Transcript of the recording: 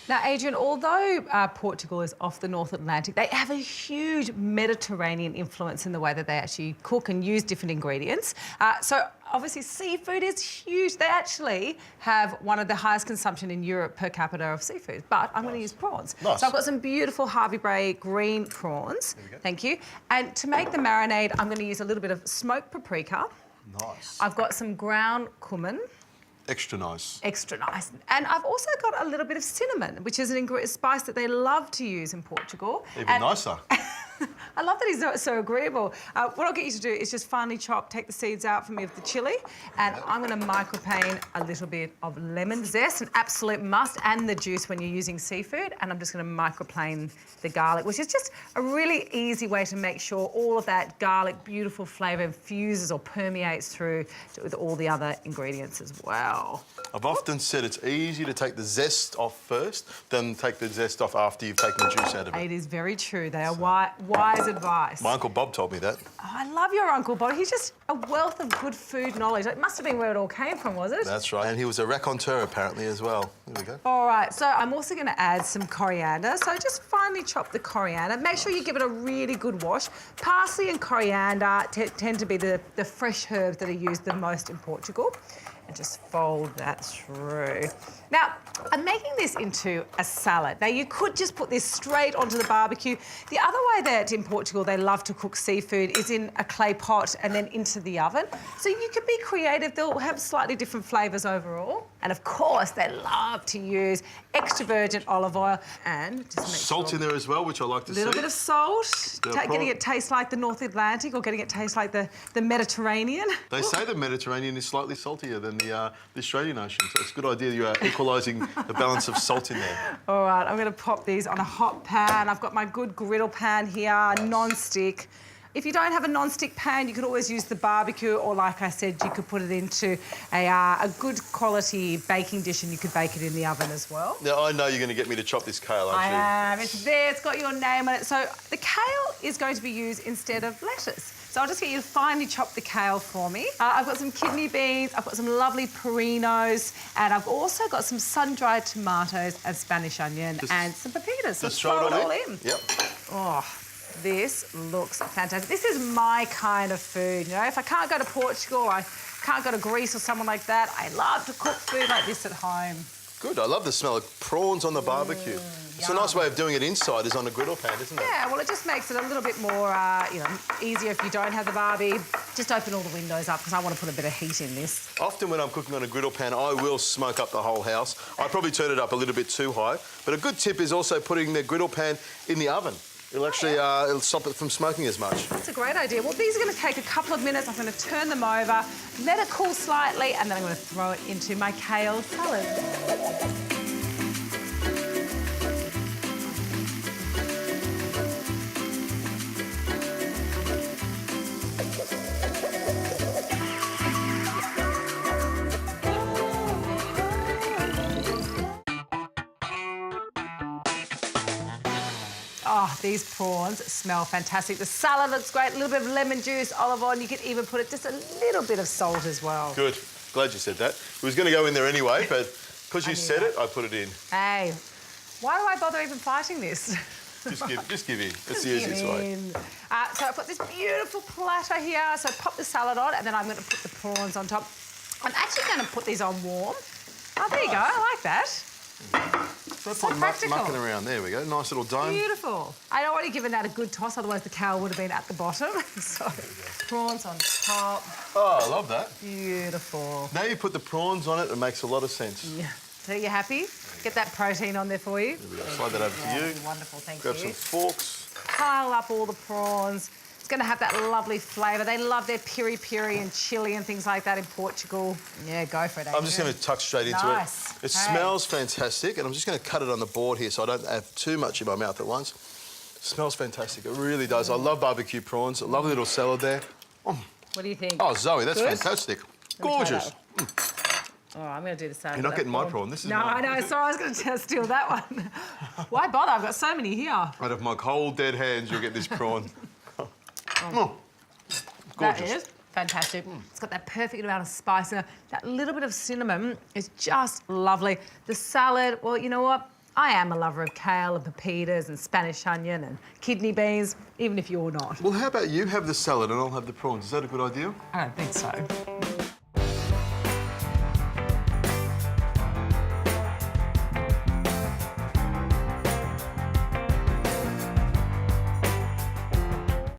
Now, Adrian, although Portugal is off the North Atlantic, they have a huge Mediterranean influence in the way that they actually cook and use different ingredients. So obviously seafood is huge. They actually have one of the highest consumption in Europe per capita of seafood, but I'm going to use prawns. Nice. So I've got some beautiful Harvey Bray green prawns. Thank you. And to make the marinade, I'm going to use a little bit of smoked paprika. Nice. I've got some ground cumin. Extra nice. Extra nice. And I've also got a little bit of cinnamon, which is a spice that they love to use in Portugal. Even nicer. I love that he's not so agreeable. What I'll get you to do is just finely take the seeds out for me of the chilli, and I'm going to microplane a little bit of lemon zest, an absolute must, and the juice when you're using seafood. And I'm just going to microplane the garlic, which is just a really easy way to make sure all of that garlic, beautiful flavour infuses or permeates through with all the other ingredients as well. I've often said it's easy to take the zest off first than take the zest off after you've taken the juice out of it. It is very true. They are wise advice. My Uncle Bob told me that. Oh, I love your Uncle Bob. He's just a wealth of good food knowledge. It must have been where it all came from, was it? That's right. And he was a raconteur, apparently, as well. There we go. All right, so I'm also going to add some coriander. So just finely chop the coriander. Make sure you give it a really good wash. Parsley and coriander tend to be the fresh herbs that are used the most in Portugal. And just fold that through. Now, I'm making this into a salad. Now, you could just put this straight onto the barbecue. The other way that in Portugal they love to cook seafood is in a clay pot and then into the oven. So you could be creative. They'll have slightly different flavours overall. And of course, they love to use extra virgin olive oil and just make salt in there as well, which I like to see. A little bit of salt, getting it taste like the North Atlantic or getting it taste like the Mediterranean. They say the Mediterranean is slightly saltier than the Australian Ocean, so it's a good idea you are equalising the balance of salt in there. All right, I'm going to pop these on a hot pan. I've got my good griddle pan here, non-stick. If you don't have a non-stick pan, you could always use the barbecue, or like I said, you could put it into a good quality baking dish and you could bake it in the oven as well. Now, I know you're going to get me to chop this kale, aren't you? I am. It's there. It's got your name on it. So the kale is going to be used instead of lettuce. So I'll just get you to finely chop the kale for me. I've got some kidney beans, I've got some lovely perinos, and I've also got some sun-dried tomatoes and Spanish onion and some pepitas. So just throw it all in. Yep. Oh, this looks fantastic. This is my kind of food, you know. If I can't go to Portugal, I can't go to Greece or someone like that, I love to cook food like this at home. Good. I love the smell of prawns on the barbecue. It's a nice way of doing it inside, is on a griddle pan, isn't it? Yeah, well, it just makes it a little bit more, easier if you don't have the barbie. Just open all the windows up because I want to put a bit of heat in this. Often when I'm cooking on a griddle pan, I will smoke up the whole house. I probably turn it up a little bit too high. But a good tip is also putting the griddle pan in the oven. It'll actually it'll stop it from smoking as much. That's a great idea. Well, these are going to take a couple of minutes. I'm going to turn them over, let it cool slightly, and then I'm going to throw it into my kale salad. Oh, these prawns smell fantastic. The salad looks great, a little bit of lemon juice, olive oil, and you could even put just a little bit of salt as well. Good. Glad you said that. It was going to go in there anyway, but because you said it, I put it in. Hey, why do I bother even fighting this? Just give in. It's the easiest way. So I put this beautiful platter here. So pop the salad on, and then I'm going to put the prawns on top. I'm actually going to put these on warm. Oh, there you go. I like that. So practical. Mucking around. There we go. Nice little dome. Beautiful. I'd already given that a good toss, otherwise the kale would have been at the bottom. So prawns on top. Oh, I love that. Beautiful. Now you put the prawns on it, it makes a lot of sense. Yeah. So you happy? Get that protein on there for you. There we go. Slide that over to you. Wonderful, thank you. Grab some forks. Pile up all the prawns. It's going to have that lovely flavour. They love their piri-piri and chilli and things like that in Portugal. Yeah, go for it, Adrian. I'm just going to tuck straight into it. It smells fantastic, and I'm just going to cut it on the board here so I don't have too much in my mouth at once. It smells fantastic. It really does. I love barbecue prawns. A lovely little salad there. What do you think? Oh, Zoe, that's fantastic. Gorgeous. Oh, I'm going to do the salad. You're not getting my prawn. This is No, I know. Sorry, I was going to steal that one. Why bother? I've got so many here. Out of my cold, dead hands, you'll get this prawn. Oh, gorgeous. That is fantastic. It's got that perfect amount of spice. That little bit of cinnamon is just lovely. The salad, well, you know what? I am a lover of kale and pepitas and Spanish onion and kidney beans, even if you're not. Well, how about you have the salad and I'll have the prawns? Is that a good idea? I don't think so.